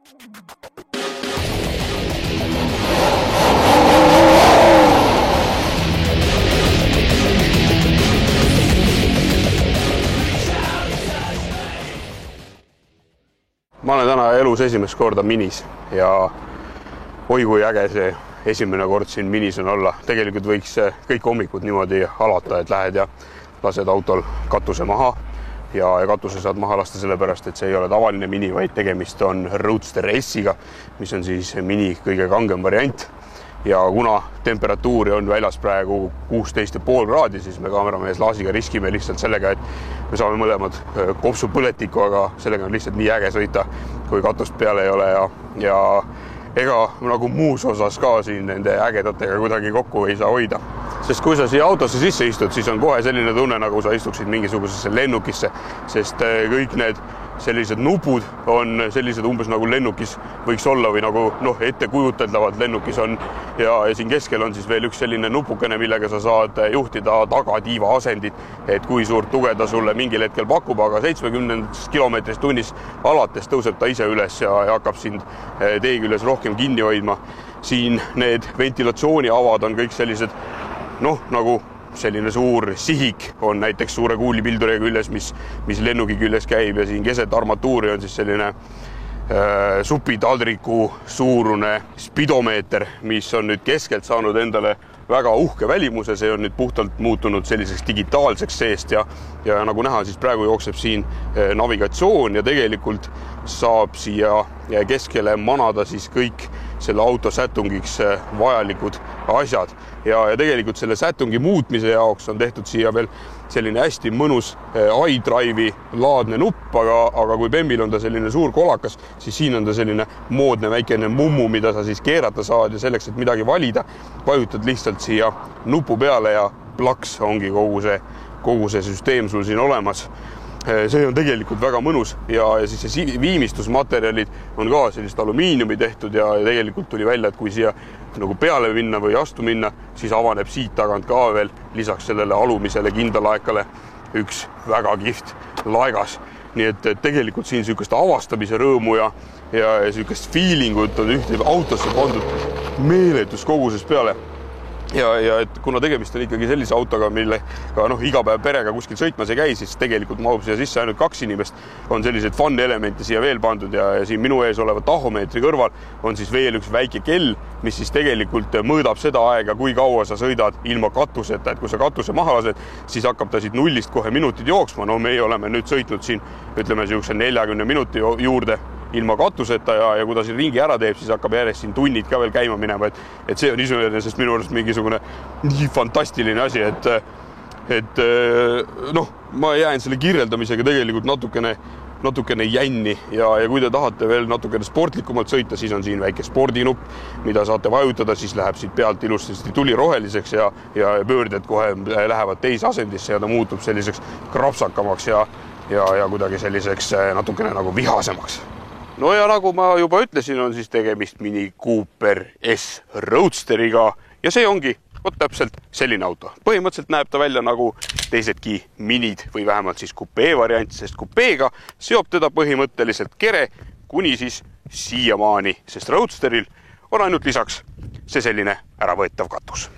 Ma olen täna elus esimest korda minis ja oi kui äge see esimene kord siin minis on olla. Tegelikult võiks kõik hommikud niimoodi alata, et lähed ja lased autol katuse maha ja katuse saad maha lasta sellepärast, et see ei ole tavaline mini, vaid tegemist on Roadster S-iga, mis on siis mini kõige kangem variant. Ja kuna temperatuuri on väljas praegu 16,5 kraadi, siis me kaameramees Laasiga riskime lihtsalt sellega, et me saame mõlemad kopsu põletikku, aga sellega on lihtsalt nii äge sõita, kui katust peale ei ole ja ega nagu muus osas ka siin nende ägedatega kuidagi kokku ei saa hoida. Sest kui sa siia autosse sisse istud, siis on kohe selline tunne, nagu sa istuksid mingisugusesse lennukisse, sest kõik need sellised nupud on sellised umbes nagu lennukis võiks olla või nagu ette kujuteldavad lennukis on ja siin keskel on siis veel üks selline nupukene, millega sa saad juhtida tagatiiva asendit, et kui suurt tuge ta sulle mingil hetkel pakub, aga 70 kilomeetrist tunnis alates tõuseb ta ise üles ja hakkab sind tee küljes rohkem kinni hoidma. Siin need ventilatsiooniavad on kõik sellised nagu selline suur sihik on näiteks suure kuulipilduri küljes, mis lennuki küljes käib ja siin keset armatuuri on siis selline supitaldriku suurune spidomeeter, mis on nüüd keskelt saanud endale väga uhke välimuse, see on nüüd puhtalt muutunud selliseks digitaalseks seest ja nagu näha, siis praegu jookseb siin navigatsioon ja tegelikult saab siia keskele manada siis kõik selle auto sätungiks vajalikud asjad ja tegelikult selle sätungi muutmise jaoks on tehtud siia veel selline hästi mõnus iDrive'i laadne nupp, aga kui Bembil on ta selline suur kolakas, siis siin on ta selline moodne väikene mummu, mida sa siis keerata saad ja selleks, et midagi valida, vajutad lihtsalt siia nupu peale ja plaks ongi kogu see süsteem sul siin olemas. See on tegelikult väga mõnus ja siis see viimistlusmaterjalid on ka sellist alumiiniumi tehtud ja tegelikult tuli välja, et kui siia nagu peale minna või astu minna, siis avaneb siit tagant ka veel lisaks sellele alumisele kindlalaekale üks väga kihvt laegas. Nii et tegelikult siin sükest avastamise rõõmu ja sükest feelingut on ühte autosse pandud meeletus koguses peale. Ja et kuna tegemist on ikkagi sellise autoga, millega iga päev perega kuskil sõitmas ei käi, siis tegelikult mahub siia sisse ainult 2 inimest. On sellised fun elemente siia veel pandud ja siin minu ees oleva tahomeetri kõrval on siis veel üks väike kell, mis siis tegelikult mõõdab seda aega, kui kaua sa sõidad ilma katuseta. Et kui sa katuse maha lased, siis hakkab ta siit nullist kohe minutid jooksma. Meie oleme nüüd sõitnud siin, ütleme, 40 minuti juurde ilma katuseta ja kui ta siin ringi ära teeb, siis hakkab järjest siin tunnid ka veel käima minema, et see on iseenesest minu arust mingisugune nii fantastiline asi, et ma jään selle kirjeldamisega tegelikult natukene jänni ja kui te tahate veel natukene sportlikumalt sõita, siis on siin väike spordinupp, mida saate vajutada, siis läheb siit pealt ilusti tuli roheliseks ja pöörded kohe lähevad teise asendisse ja ta muutub selliseks krapsakamaks ja kuidagi selliseks natukene nagu vihasemaks. No ja nagu ma juba ütlesin, on siis tegemist Mini Cooper S Roadsteriga ja see ongi täpselt selline auto. Põhimõtteliselt näeb ta välja nagu teisedki minid või vähemalt siis kupee variant, sest kupeega seob teda põhimõtteliselt kere kuni siis siiamaani, sest Roadsteril on ainult lisaks see selline äravõetav katus.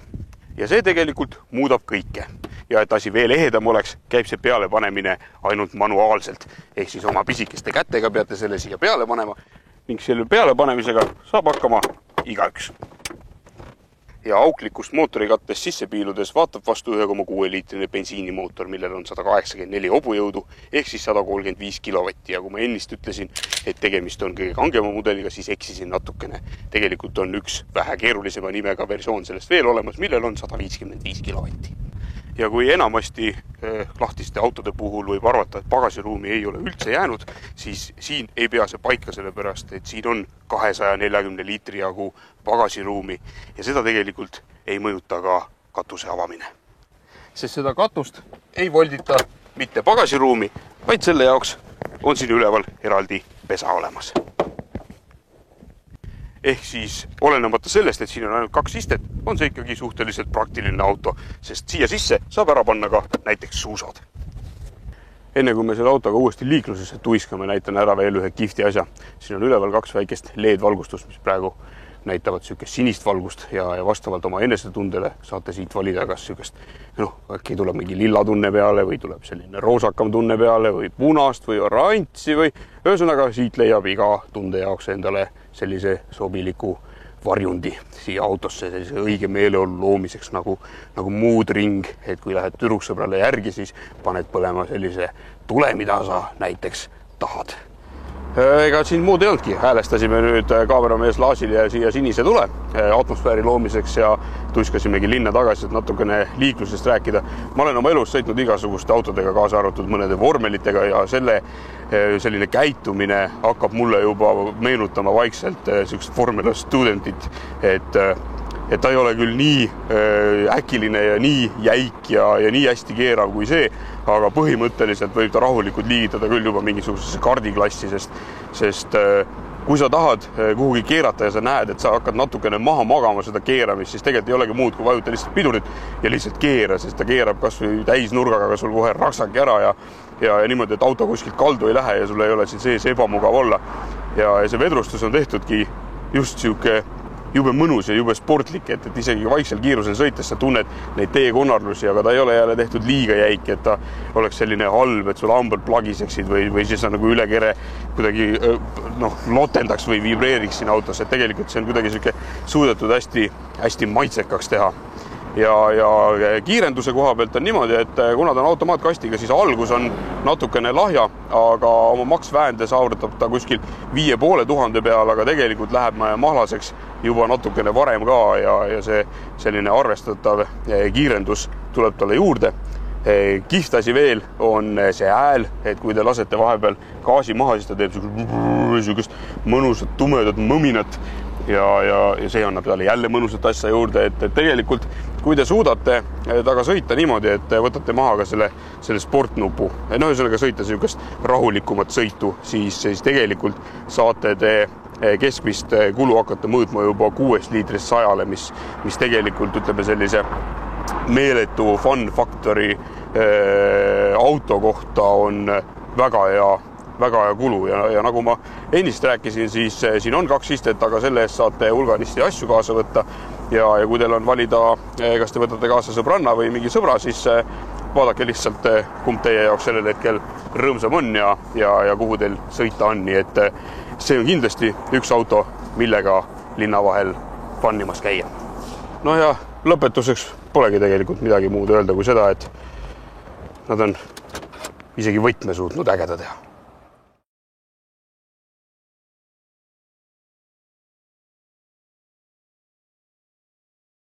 Ja see tegelikult muudab kõike. Ja et asi veel ehedam oleks, käib see peale panemine ainult manuaalselt. Ehk siis oma pisikeste kätega peate selle siia peale panema ning selle peale panemisega saab hakkama igaüks. Ja auklikust mootorikattest sisse piiludes vaatab vastu 1,6 liitrine bensiinimootor, millel on 184 hobujõudu ehk siis 135 kilovatti. Ja kui ma ennist ütlesin, et tegemist on kõige kangema mudeliga, siis eksisin natukene. Tegelikult on üks vähe keerulisema nimega versioon sellest veel olemas, millel on 155 kilovatti. Ja kui enamasti lahtiste autode puhul võib arvata, et pagasiruumi ei ole üldse jäänud, siis siin ei pea see paika sellepärast, et siin on 240 liitri jagu pagasiruumi ja seda tegelikult ei mõjuta ka katuse avamine. Sest seda katust ei voldita mitte pagasiruumi, vaid selle jaoks on siin üleval eraldi pesa olemas. Ehk siis olenemata sellest, et siin on ainult 2 istet, on see ikkagi suhteliselt praktiline auto, sest siia sisse saab ära panna ka näiteks suusad. enne kui me selle autoga uuesti liiklusesse tuiskame, näitan ära veel ühe kihvti asja. Siin on üleval 2 väikest LED-valgustust, mis praegu näitavad sükest sinist valgust ja vastavalt oma enesetundele saate siit valida kas sükest, äkki tuleb mingi lilla tunne peale või tuleb selline roosakam tunne peale või punast või orantsi või ühesõnaga siit leiab iga tunde jaoks endale sellise sobiliku varjundi siia autosse sellise õige meeleolu loomiseks nagu muud ring, et kui lähed tüdruksõbrale järgi, siis paned põlema sellise tule, mida sa näiteks tahad. Ega siin muud ei olnudki, häälestasime nüüd kaameramees Laasile siia sinise tule atmosfääri loomiseks ja tuiskasimegi linna tagasi, et natukene liiklusest rääkida. Ma olen oma elus sõitnud igasuguste autodega, kaasa arvatud mõnede vormelitega ja selline käitumine hakkab mulle juba meenutama vaikselt sellist Formula Studentit, et ta ei ole küll nii äkiline ja nii jäik ja nii hästi keerav kui see, aga põhimõtteliselt võib ta rahulikult liigitada küll juba mingisugusesse kardiklassi, sest kui sa tahad kuhugi keerata ja sa näed, et sa hakkad natukene maha magama seda keeramist, siis tegelikult ei olegi muud, kui vajuta lihtsalt pidurit ja lihtsalt keera, sest ta keerab kas või täisnurgaga ka sul kohe raksaki ära ja niimoodi, et auto kuskilt kaldu ei lähe ja sul ei ole siin sees ebamugav olla. Ja see vedrustus on tehtudki just siuke jube mõnus ja jube sportlik, et isegi vaiksel kiirusel sõites sa tunned neid teekonarlusi, aga ta ei ole jälle tehtud liiga jäik, et ta oleks selline halb, et sul hambad plagiseksid või siis on nagu üle kere kuidagi lotendaks või vibreeriks siin autos, et tegelikult see on kuidagi siuke suudetud hästi maitsekaks teha. Ja kiirenduse koha pealt on niimoodi, et kuna ta on automaatkastiga, siis algus on natukene lahja, aga oma maksväände saavutab ta kuskil 5500 peal, aga tegelikult läheb mahlaseks juba natukene varem ka ja see selline arvestatav kiirendus tuleb talle juurde. Kihvt asi veel on see hääl, et kui te lasete vahepeal gaasi maha, siis ta teeb sugust mõnusat tumedat mõminat ja see annab talle jälle mõnusat asja juurde, et tegelikult kui te suudate taga sõita niimoodi, et võtate maha ka selle sportnupu, ühesõnaga sõita sellist rahulikumat sõitu, siis tegelikult saate te keskmist kulu hakata mõõtma juba 6 liitrist 100-le, mis tegelikult ütleme sellise meeletu fun factory auto kohta on väga hea kulu ja nagu ma ennist rääkisin, siis siin on 2 istet, aga selle eest saate hulganisti asju kaasa võtta ja kui teil on valida, kas te võtate kaasa sõbranna või mingi sõbra, siis vaadake lihtsalt, kumb teie jaoks sellel hetkel rõõmsam on ja kuhu teil sõita on, nii et see on kindlasti üks auto, millega linna vahel fannimas käia. Ja lõpetuseks polegi tegelikult midagi muud öelda kui seda, et nad on isegi võtme suutnud ägeda teha.